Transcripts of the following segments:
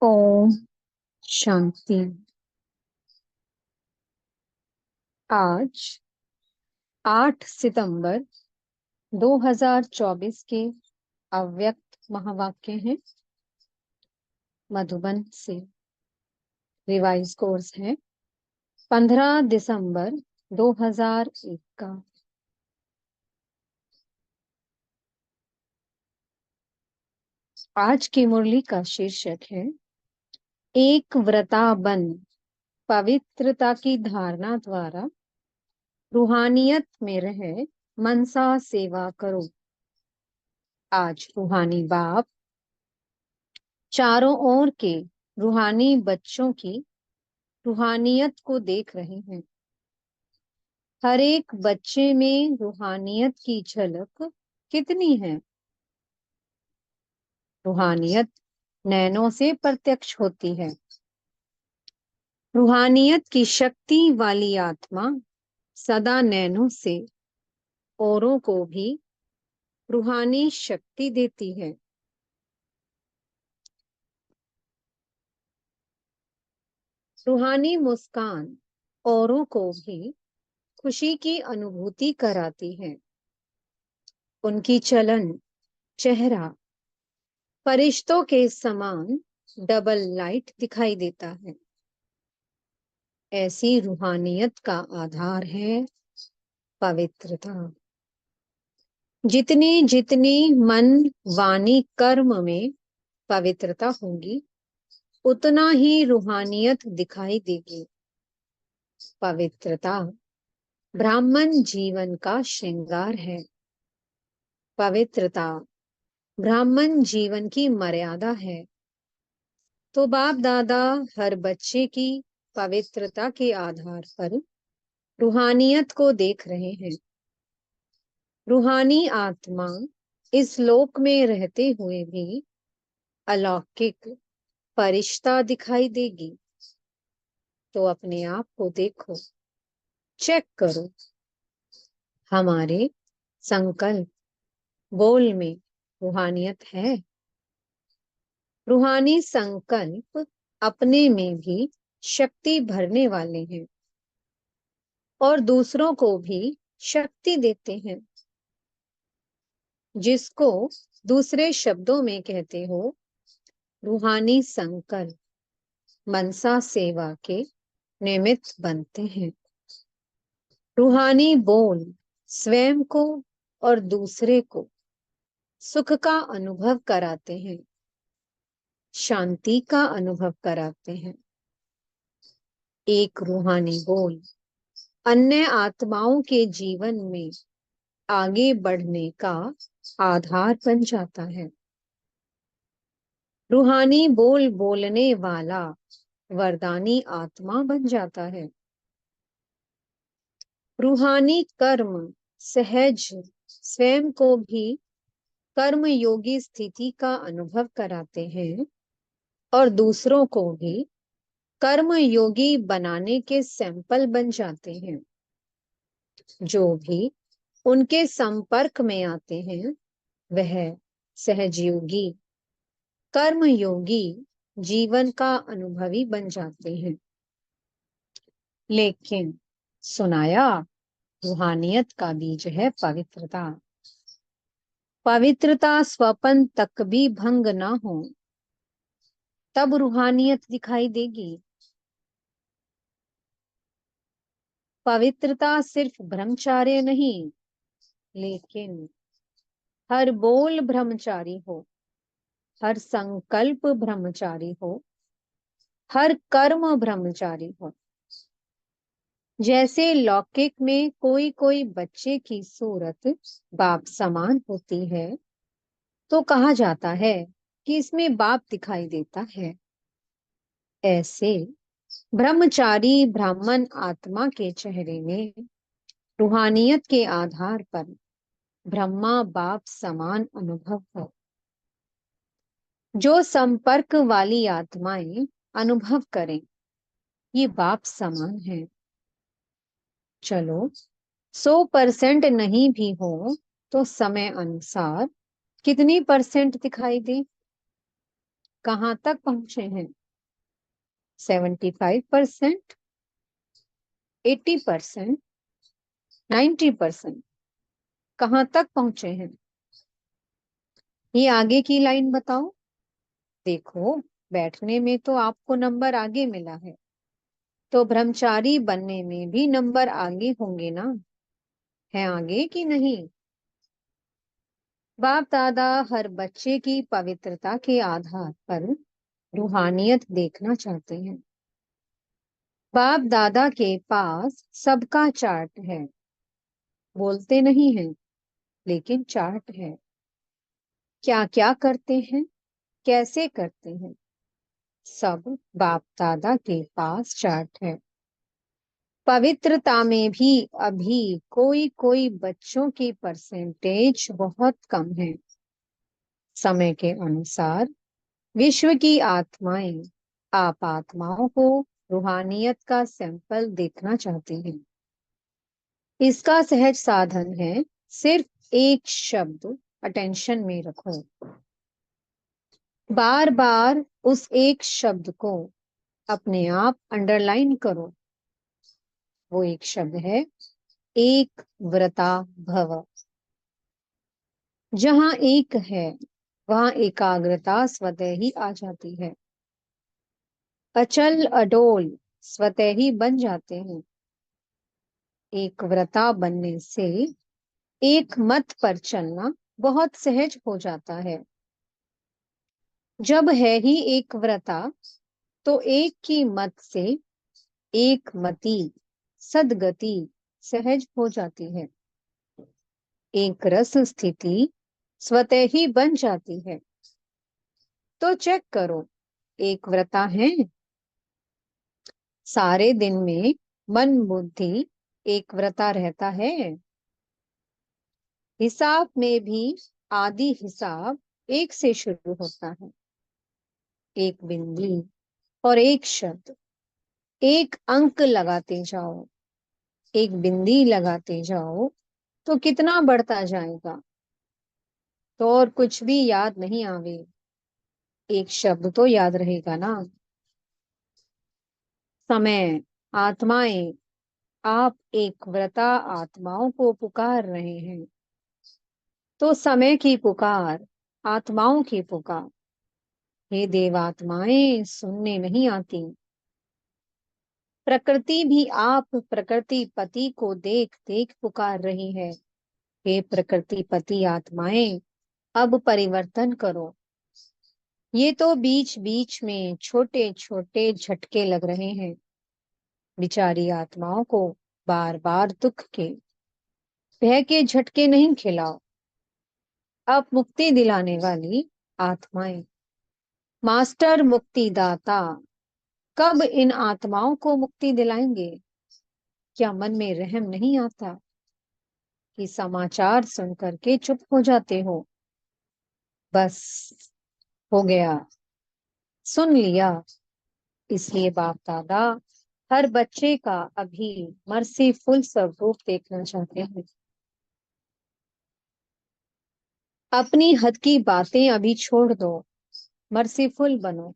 ओम शांति। आज 8 सितंबर 2024 के अव्यक्त महावाक्य हैं। मधुबन से रिवाइज कोर्स है 15 दिसंबर 2001 का। आज की मुरली का शीर्षक है एक व्रता बन। पवित्रता की धारणा द्वारा रूहानियत में रहे मनसा सेवा करो। आज रूहानी बाप चारों ओर के रूहानी बच्चों की रूहानियत को देख रहे हैं। हर एक बच्चे में रूहानियत की झलक कितनी है? रूहानियत नैनों से प्रत्यक्ष होती है। रूहानियत की शक्ति वाली आत्मा सदा नैनों से औरों को भी रूहानी शक्ति देती है। रूहानी मुस्कान औरों को भी खुशी की अनुभूति कराती है। उनकी चलन चेहरा फरिश्तों के समान डबल लाइट दिखाई देता है। ऐसी रूहानियत का आधार है पवित्रता। जितनी जितनी मन वाणी कर्म में पवित्रता होगी उतना ही रूहानियत दिखाई देगी। पवित्रता ब्राह्मण जीवन का श्रृंगार है। पवित्रता ब्राह्मण जीवन की मर्यादा है। तो बाप दादा हर बच्चे की पवित्रता के आधार पर रूहानियत को देख रहे हैं। रूहानी आत्मा इस लोक में रहते हुए भी अलौकिक फरिश्ता दिखाई देगी। तो अपने आप को देखो, चेक करो। हमारे संकल्प बोल में रूहानियत है। रूहानी संकल्प अपने में भी शक्ति भरने वाले हैं और दूसरों को भी शक्ति देते हैं। जिसको दूसरे शब्दों में कहते हो रूहानी संकल्प मनसा सेवा के निमित्त बनते हैं। रूहानी बोल स्वयं को और दूसरे को सुख का अनुभव कराते हैं, शांति का अनुभव कराते हैं। एक रूहानी बोल अन्य आत्माओं के जीवन में आगे बढ़ने का आधार बन जाता है। रूहानी बोल बोलने वाला वरदानी आत्मा बन जाता है। रूहानी कर्म सहज स्वयं को भी कर्म योगी स्थिति का अनुभव कराते हैं और दूसरों को भी कर्म योगी बनाने के सैंपल बन जाते हैं। जो भी उनके संपर्क में आते हैं वह सहजयोगी कर्म योगी जीवन का अनुभवी बन जाते हैं। लेकिन सुनाया रूहानियत का बीज है पवित्रता। पवित्रता स्वपन तक भी भंग ना हो तब रूहानियत दिखाई देगी। पवित्रता सिर्फ ब्रह्मचार्य नहीं, लेकिन हर बोल ब्रह्मचारी हो, हर संकल्प ब्रह्मचारी हो, हर कर्म ब्रह्मचारी हो। जैसे लौकिक में कोई कोई बच्चे की सूरत बाप समान होती है तो कहा जाता है कि इसमें बाप दिखाई देता है। ऐसे ब्रह्मचारी ब्राह्मण आत्मा के चेहरे में रूहानियत के आधार पर ब्रह्मा बाप समान अनुभव हो। जो संपर्क वाली आत्माएं अनुभव करें ये बाप समान है। चलो 100% नहीं भी हो तो समय अनुसार कितनी परसेंट दिखाई दे? कहाँ तक पहुंचे हैं? 75%, 80%, 90%? कहाँ तक पहुंचे हैं? ये आगे की लाइन बताओ। देखो, बैठने में तो आपको नंबर आगे मिला है, तो ब्रह्मचारी बनने में भी नंबर आगे होंगे ना? है आगे कि नहीं? बाप दादा हर बच्चे की पवित्रता के आधार पर रूहानियत देखना चाहते हैं। बाप दादा के पास सबका चार्ट है। बोलते नहीं हैं, लेकिन चार्ट है। क्या क्या करते हैं, कैसे करते हैं, सब बाप दादा के पास चार्ट है। पवित्रता में भी अभी कोई कोई बच्चों की परसेंटेज बहुत कम है। समय के अनुसार विश्व की आत्माएं आप आत्माओं को रूहानियत का सैंपल देखना चाहती हैं। इसका सहज साधन है, सिर्फ एक शब्द अटेंशन में रखो। बार बार उस एक शब्द को अपने आप अंडरलाइन करो। वो एक शब्द है, एक व्रता भव। जहां एक है वहां एकाग्रता स्वतः ही आ जाती है। अचल अडोल स्वतः ही बन जाते हैं। एक व्रता बनने से एक मत पर चलना बहुत सहज हो जाता है। जब है ही एक व्रता, तो एक की मत से एक मति सदगति सहज हो जाती है। एक रस स्थिति स्वतः ही बन जाती है। तो चेक करो, एक व्रता है। सारे दिन में मन बुद्धि एक व्रता रहता है। हिसाब में भी आदि हिसाब एक से शुरू होता है। एक बिंदी और एक शब्द, एक अंक लगाते जाओ, एक बिंदी लगाते जाओ, तो कितना बढ़ता जाएगा। तो और कुछ भी याद नहीं आवे, एक शब्द तो याद रहेगा ना। समय, आत्माएं, आप एक व्रता आत्माओं को पुकार रहे हैं। तो समय की पुकार, आत्माओं की पुकार, हे देवात्माएं सुनने नहीं आती। प्रकृति भी आप प्रकृति पति को देख देख पुकार रही है। हे प्रकृति पति आत्माएं, अब परिवर्तन करो। ये तो बीच बीच में छोटे छोटे झटके लग रहे हैं। बिचारी आत्माओं को बार बार दुख के, भय के झटके नहीं खिलाओ। अब मुक्ति दिलाने वाली आत्माएं, मास्टर मुक्तिदाता कब इन आत्माओं को मुक्ति दिलाएंगे? क्या मन में रहम नहीं आता कि समाचार सुन करके चुप हो जाते हो? बस हो गया, सुन लिया। इसलिए बाप दादा हर बच्चे का अभी मर्सीफुल स्वरूप देखना चाहते हैं। अपनी हद की बातें अभी छोड़ दो, मर्सीफुल बनो।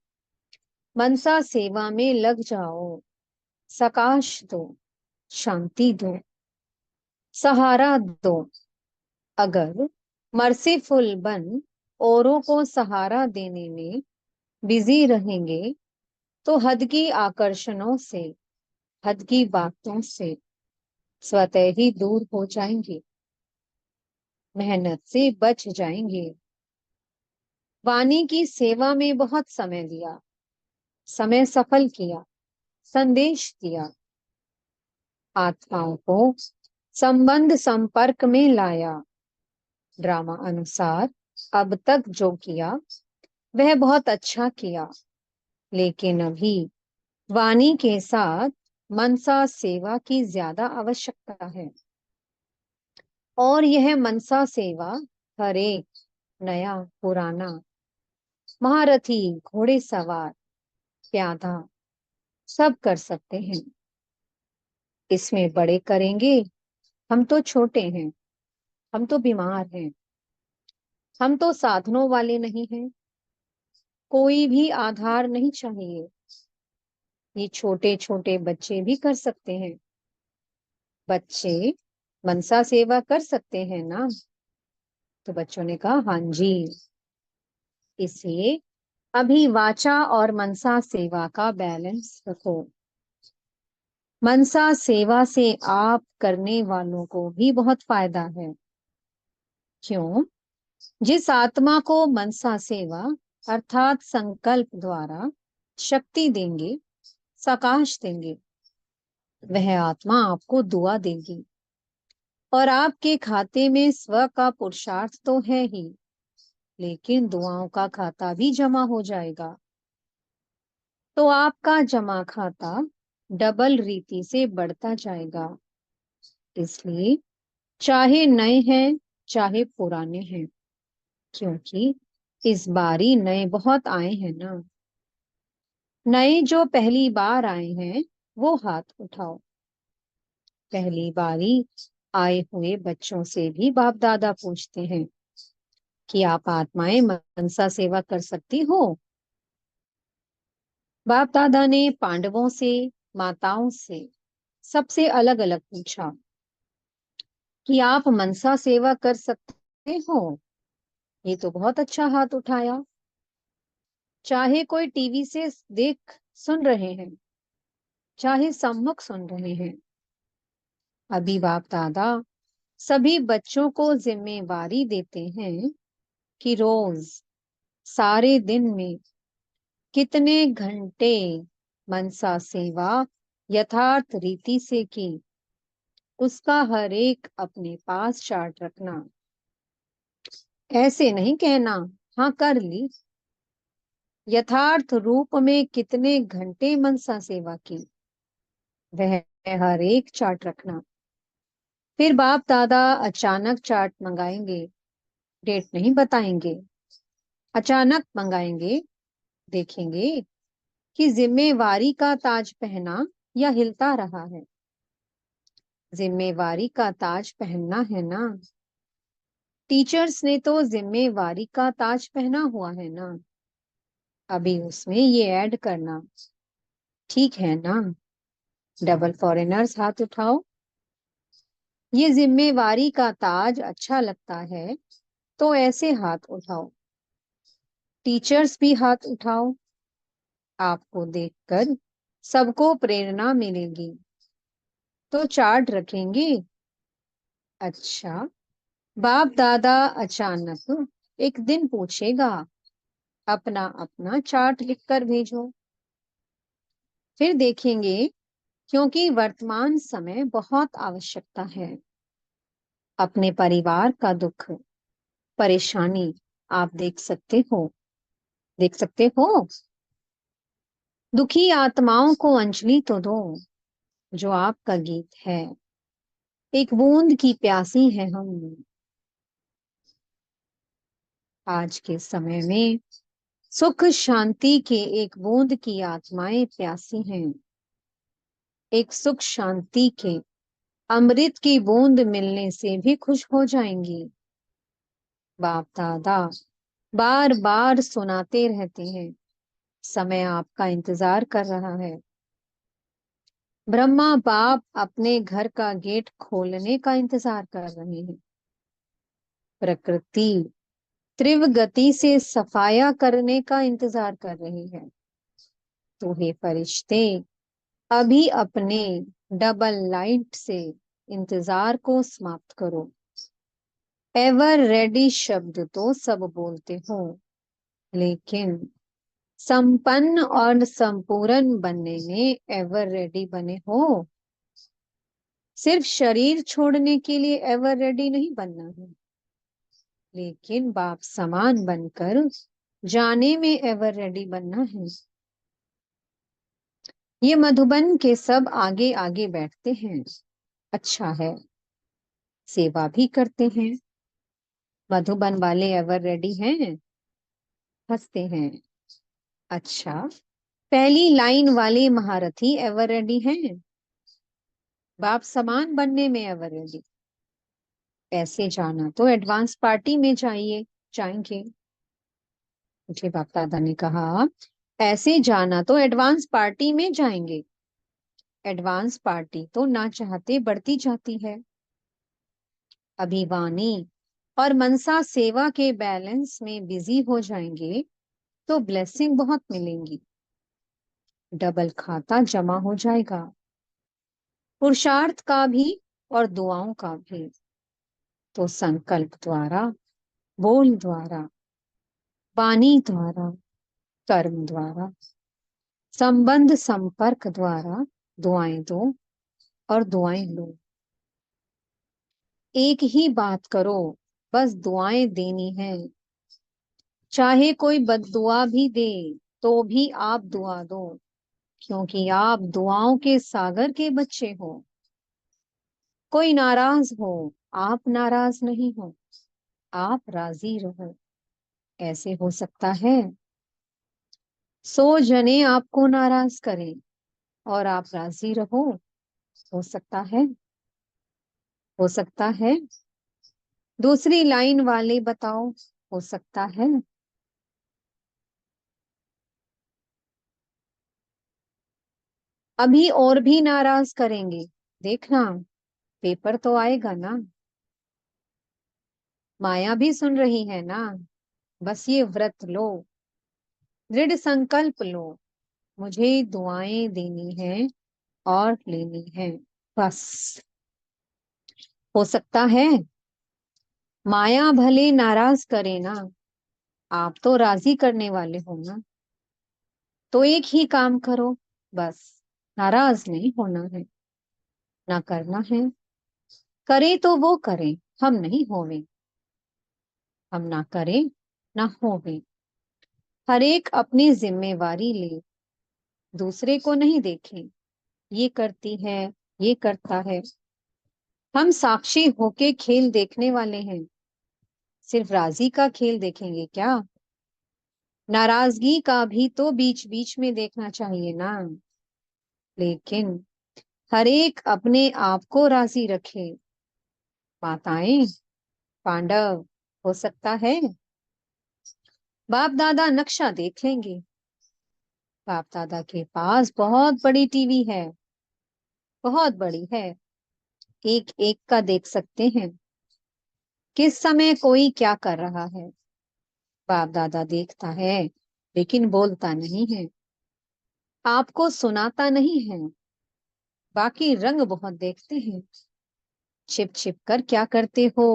मनसा सेवा में लग जाओ। सकाश दो, शांति दो, सहारा दो। अगर मर्सीफुल बन औरों को सहारा देने में बिजी रहेंगे, तो हद की आकर्षणों से, हद की बातों से स्वतः ही दूर हो जाएंगे। मेहनत से बच जाएंगे। वाणी की सेवा में बहुत समय दिया, समय सफल किया, संदेश दिया, आत्माओं को संबंध संपर्क में लाया। ड्रामा अनुसार अब तक जो किया वह बहुत अच्छा किया, लेकिन अभी वाणी के साथ मनसा सेवा की ज्यादा आवश्यकता है। और यह मनसा सेवा हर एक, नया पुराना, महारथी, घोड़ेसवार, प्यादा, सब कर सकते हैं। इसमें बड़े करेंगे, हम तो छोटे हैं, हम तो बीमार हैं, हम तो साधनों वाले नहीं हैं। कोई भी आधार नहीं चाहिए, ये छोटे छोटे बच्चे भी कर सकते हैं। बच्चे मनसा सेवा कर सकते हैं ना? तो बच्चों ने कहा हाँ जी। इसलिए अभी वाचा और मनसा सेवा का बैलेंस रखो। मनसा सेवा से आप करने वालों को भी बहुत फायदा है। क्यों? जिस आत्मा को मनसा सेवा अर्थात संकल्प द्वारा शक्ति देंगे, सकाश देंगे, वह आत्मा आपको दुआ देगी। और आपके खाते में स्व का पुरुषार्थ तो है ही, लेकिन दुआओं का खाता भी जमा हो जाएगा। तो आपका जमा खाता डबल रीति से बढ़ता जाएगा। इसलिए चाहे नए हैं चाहे पुराने हैं, क्योंकि इस बारी नए बहुत आए हैं ना। नए जो पहली बार आए हैं वो हाथ उठाओ। पहली बारी आए हुए बच्चों से भी बाप दादा पूछते हैं कि आप आत्माएं मनसा सेवा कर सकती हो? बाप दादा ने पांडवों से, माताओं से सबसे अलग अलग पूछा कि आप मनसा सेवा कर सकते हो? ये तो बहुत अच्छा हाथ उठाया। चाहे कोई टीवी से देख सुन रहे हैं, चाहे सम्मुख सुन रहे हैं, अभी बाप दादा सभी बच्चों को जिम्मेवारी देते हैं कि रोज सारे दिन में कितने घंटे मनसा सेवा यथार्थ रीति से की, उसका हर एक अपने पास चार्ट रखना। ऐसे नहीं कहना हाँ कर ली। यथार्थ रूप में कितने घंटे मनसा सेवा की, वह हर एक चार्ट रखना। फिर बाप दादा अचानक चार्ट मंगाएंगे, डेट नहीं बताएंगे, अचानक मंगाएंगे। देखेंगे कि जिम्मेवारी का ताज पहना या हिलता रहा है। जिम्मेवारी का ताज पहनना है ना। टीचर्स ने तो जिम्मेवारी का ताज पहना हुआ है ना, अभी उसमें ये ऐड करना ठीक है ना? डबल फॉरेनर्स हाथ उठाओ। ये जिम्मेवारी का ताज अच्छा लगता है तो ऐसे हाथ उठाओ। टीचर्स भी हाथ उठाओ। आपको देखकर सबको प्रेरणा मिलेगी। तो चार्ट रखेंगे। अच्छा, बाप दादा अचानक एक दिन पूछेगा, अपना अपना चार्ट लिखकर भेजो। फिर देखेंगे, क्योंकि वर्तमान समय बहुत आवश्यकता है। अपने परिवार का दुख, परेशानी आप देख सकते हो। दुखी आत्माओं को अंजलि तो दो, जो आपका गीत है। एक बूंद की प्यासी है हम। आज के समय में सुख शांति के एक बूंद की आत्माएं प्यासी हैं। एक सुख शांति के अमृत की बूंद मिलने से भी खुश हो जाएंगी। बाप दादा बार बार सुनाते रहते हैं, समय आपका इंतजार कर रहा है। ब्रह्मा बाप अपने घर का गेट खोलने का इंतजार कर रहे हैं। प्रकृति तीव्र गति से सफाया करने का इंतजार कर रही है। तो हे फरिश्ते, अभी अपने डबल लाइट से इंतजार को समाप्त करो। एवर रेडी शब्द तो सब बोलते हो, लेकिन संपन्न और संपूर्ण बनने में एवर रेडी बने हो? सिर्फ शरीर छोड़ने के लिए एवर रेडी नहीं बनना है, लेकिन बाप समान बनकर जाने में एवर रेडी बनना है। ये मधुबन के सब आगे आगे बैठते हैं, अच्छा है, सेवा भी करते हैं। मधुबन वाले एवर रेडी हैं, हंसते हैं। अच्छा, पहली लाइन वाले महारथी एवर रेडी हैं, बाप समान बनने में एवर रेडी। ऐसे जाना तो एडवांस पार्टी में जाइए, जाएंगे। मुझे बाप दादा ने कहा, ऐसे जाना तो एडवांस पार्टी में जाएंगे। एडवांस पार्टी तो ना चाहते बढ़ती जाती है। अभी वाणी और मनसा सेवा के बैलेंस में बिजी हो जाएंगे तो ब्लेसिंग बहुत मिलेंगी। डबल खाता जमा हो जाएगा, पुरुषार्थ का भी और दुआओं का भी। तो संकल्प द्वारा, बोल द्वारा, वाणी द्वारा, कर्म द्वारा, संबंध संपर्क द्वारा दुआएं दो और दुआएं लो। एक ही बात करो, बस दुआएं देनी है। चाहे कोई बद्दुआ भी दे तो भी आप दुआ दो, क्योंकि आप दुआओं के सागर के बच्चे हो। कोई नाराज हो, आप नाराज नहीं हो, आप राजी रहो। ऐसे हो सकता है 100 जने आपको नाराज करें और आप राजी रहो? हो सकता है? हो सकता है? दूसरी लाइन वाले बताओ, हो सकता है? अभी और भी नाराज करेंगे, देखना पेपर तो आएगा ना। माया भी सुन रही है ना। बस ये व्रत लो, दृढ़ संकल्प लो, मुझे दुआएं देनी है और लेनी है, बस। हो सकता है माया भले नाराज करे ना, आप तो राजी करने वाले हो ना। तो एक ही काम करो, बस नाराज नहीं होना है, ना करना है। करे तो वो करे, हम नहीं होवे। हम ना करें, ना होवे। हर एक अपनी जिम्मेवारी ले, दूसरे को नहीं देखे। ये करती है, ये करता है। हम साक्षी होके खेल देखने वाले हैं, सिर्फ राजी का खेल देखेंगे क्या? नाराजगी का भी तो बीच बीच में देखना चाहिए ना। लेकिन हर एक अपने आप को राजी रखे। माताएं, पांडव, हो सकता है बाप दादा नक्शा देख लेंगे। बाप दादा के पास बहुत बड़ी टीवी है, बहुत बड़ी है। एक एक का देख सकते हैं किस समय कोई क्या कर रहा है। बाप दादा देखता है लेकिन बोलता नहीं है, आपको सुनाता नहीं है। बाकी रंग बहुत देखते हैं, छिप छिप कर क्या करते हो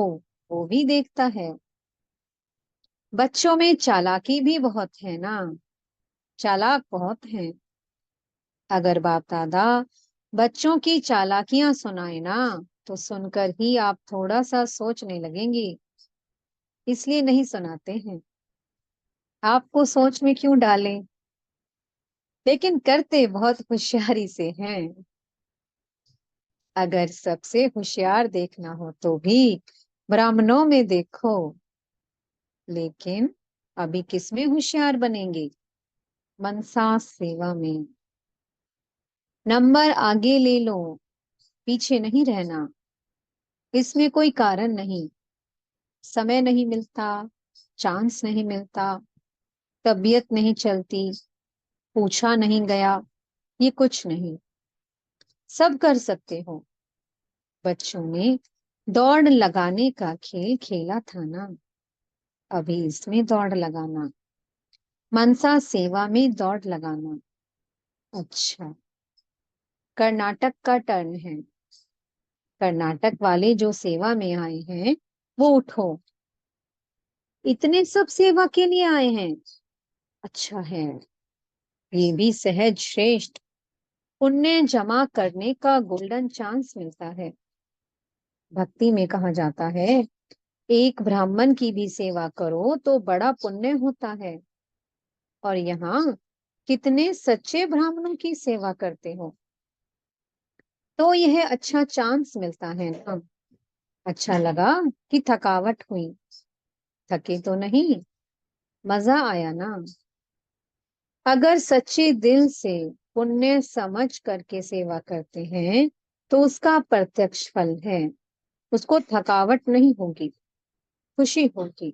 वो भी देखता है। बच्चों में चालाकी भी बहुत है ना, चालाक बहुत है। अगर बाप दादा बच्चों की चालाकियां सुनाए ना, तो सुनकर ही आप थोड़ा सा सोचने लगेंगे, इसलिए नहीं सुनाते हैं। आपको सोच में क्यों डालें, लेकिन करते बहुत होशियारी से हैं। अगर सबसे होशियार देखना हो तो भी ब्राह्मणों में देखो। लेकिन अभी किसमें होशियार बनेंगे? मनसा सेवा में। नंबर आगे ले लो, पीछे नहीं रहना। इसमें कोई कारण नहीं, समय नहीं मिलता, चांस नहीं मिलता, तबीयत नहीं चलती, पूछा नहीं गया, ये कुछ नहीं। सब कर सकते हो। बच्चों ने दौड़ लगाने का खेल खेला था ना, अभी इसमें दौड़ लगाना, मनसा सेवा में दौड़ लगाना। अच्छा, कर्नाटक का टर्न है। कर्नाटक वाले जो सेवा में आए हैं वो उठो। इतने सब सेवा के लिए आए हैं? अच्छा है, ये भी सहज श्रेष्ठ पुण्य जमा करने का गोल्डन चांस मिलता है। भक्ति में कहा जाता है एक ब्राह्मण की भी सेवा करो तो बड़ा पुण्य होता है। और यहाँ कितने सच्चे ब्राह्मणों की सेवा करते हो, तो यह अच्छा चांस मिलता है ना। अच्छा लगा कि थकावट हुई? थके तो नहीं, मजा आया ना। अगर सच्चे दिल से पुण्य समझ करके सेवा करते हैं तो उसका प्रत्यक्ष फल है। उसको थकावट नहीं होगी, खुशी होगी।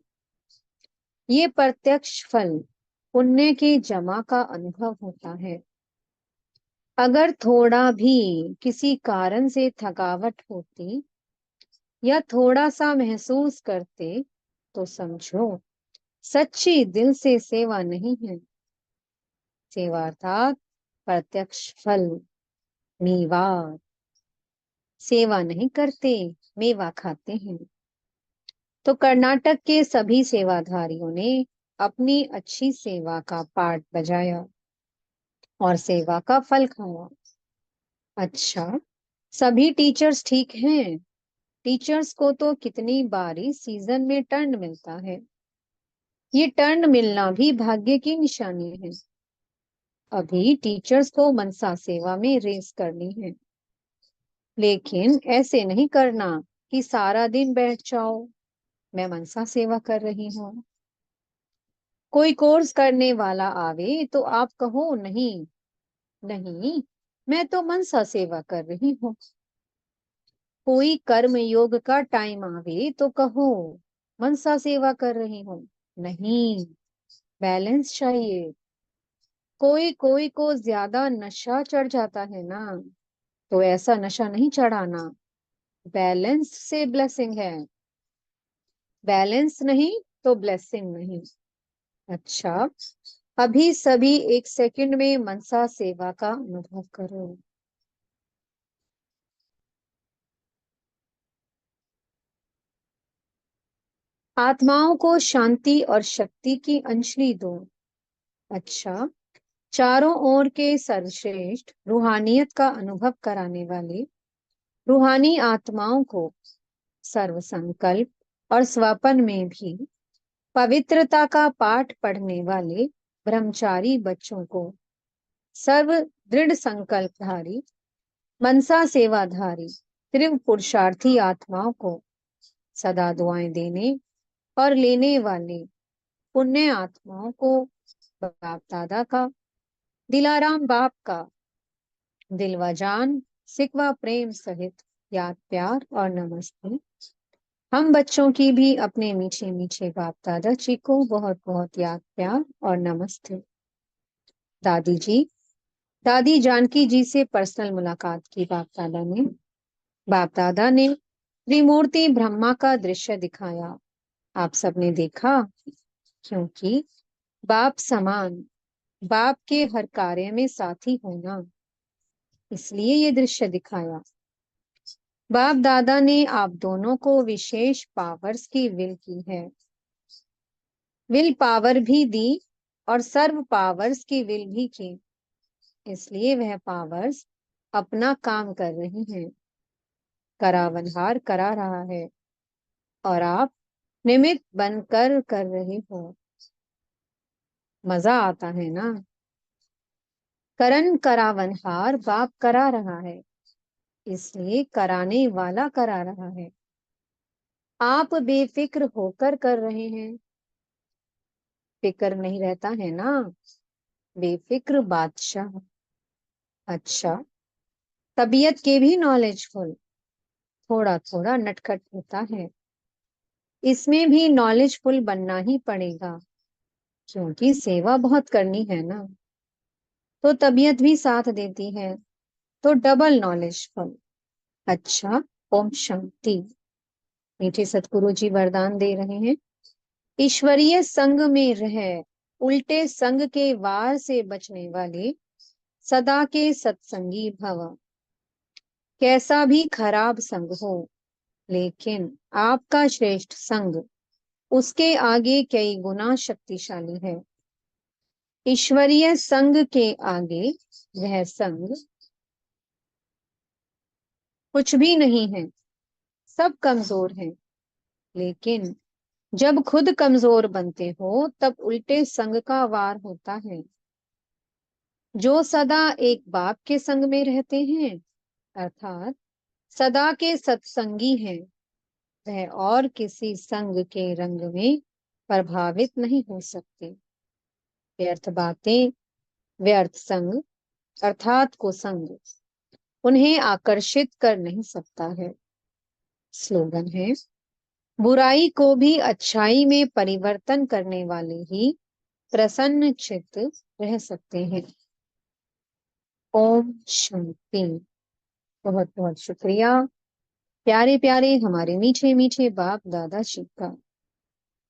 ये प्रत्यक्ष फल पुण्य के जमा का अनुभव होता है। अगर थोड़ा भी किसी कारण से थकावट होती या थोड़ा सा महसूस करते तो समझो सच्ची दिल से सेवा नहीं है। सेवा अर्थात प्रत्यक्ष फल, मेवा। सेवा नहीं करते, मेवा खाते हैं। तो कर्नाटक के सभी सेवाधारियों ने अपनी अच्छी सेवा का पाठ बजाया और सेवा का फल खाया। अच्छा, सभी टीचर्स ठीक हैं? टीचर्स को तो कितनी बारी सीजन में टर्न मिलता है। ये टर्न मिलना भी भाग्य की निशानी है। अभी टीचर्स को मनसा सेवा में रेस करनी है, लेकिन ऐसे नहीं करना कि सारा दिन बैठ जाओ मैं मनसा सेवा कर रही हूँ। कोई कोर्स करने वाला आवे तो आप कहो नहीं, नहीं, मैं तो मनसा सेवा कर रही हूँ। कोई कर्म योग का टाइम आवे तो कहो मनसा सेवा कर रही हूँ। नहीं, बैलेंस चाहिए। कोई कोई को ज्यादा नशा चढ़ जाता है ना, तो ऐसा नशा नहीं चढ़ाना। बैलेंस से ब्लेसिंग है, बैलेंस नहीं तो ब्लेसिंग नहीं। अच्छा, अभी सभी 1 सेकंड में मनसा सेवा का अनुभव करो। आत्माओं को शांति और शक्ति की अंजलि दो। अच्छा, चारों ओर के सर्वश्रेष्ठ रूहानियत का अनुभव कराने वाले रूहानी आत्माओं को सर्व संकल्प और स्वपन में भी पवित्रता का पाठ पढ़ने वाले ब्रह्मचारी बच्चों को सर्व दृढ़ संकल्पधारी मनसा सेवाधारी त्रिव पुरुषार्थी आत्माओं को सदा दुआएं देने और लेने वाले पुण्य आत्माओं को बाप दादा का, दिलाराम बाप का दिलवा जान सिकवा प्रेम सहित याद प्यार और नमस्ते। हम बच्चों की भी अपने मीठे मीठे बाप दादा जी को बहुत बहुत याद प्यार और नमस्ते। दादी जी, दादी जानकी जी से पर्सनल मुलाकात की बाप दादा ने। बाप दादा ने त्रिमूर्ति ब्रह्मा का दृश्य दिखाया। आप सबने देखा, क्योंकि बाप समान, बाप के हर कार्य में साथी होना, इसलिए ये दृश्य दिखाया। बाप दादा ने आप दोनों को विशेष पावर्स की विल की है, विल पावर भी दी और सर्व पावर्स की विल भी की, इसलिए वह पावर्स अपना काम कर रही हैं, करावनहार करा रहा है और आप निमित्त बनकर कर रहे हो। मजा आता है ना? करण करावनहार बाप करा रहा है, इसलिए कराने वाला करा रहा है। आप बेफिक्र होकर कर रहे हैं, फिक्र नहीं रहता है ना, बेफिक्र बादशाह। अच्छा, तबीयत के भी नॉलेजफुल, थोड़ा थोड़ा नटखट होता है, इसमें भी नॉलेजफुल बनना ही पड़ेगा, क्योंकि सेवा बहुत करनी है ना। तो तबीयत भी साथ देती है, तो डबल नॉलेजफुल। अच्छा, ओम शांति। मीठे सतगुरु जी वरदान दे रहे हैं, ईश्वरीय संग में रह उल्टे संग के वार से बचने वाले सदा के सत्संगी भव। कैसा भी खराब संग हो, लेकिन आपका श्रेष्ठ संग उसके आगे कई गुना शक्तिशाली है। ईश्वरीय संग के आगे वह संग कुछ भी नहीं है, सब कमजोर हैं। लेकिन जब खुद कमजोर बनते हो तब उल्टे संग का वार होता है। जो सदा एक बाप के संग में रहते हैं, अर्थात सदा के सत्संगी हैं, वह और किसी संग के रंग में प्रभावित नहीं हो सकते। व्यर्थ बातें, व्यर्थ संग अर्थात कुसंग उन्हें आकर्षित कर नहीं सकता है। स्लोगन है, बुराई को भी अच्छाई में परिवर्तन करने वाले ही प्रसन्न चित्त रह सकते हैं। ओम शांति। बहुत बहुत शुक्रिया प्यारे प्यारे हमारे मीठे मीठे बाप दादा जी का।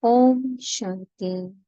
ओम शांति।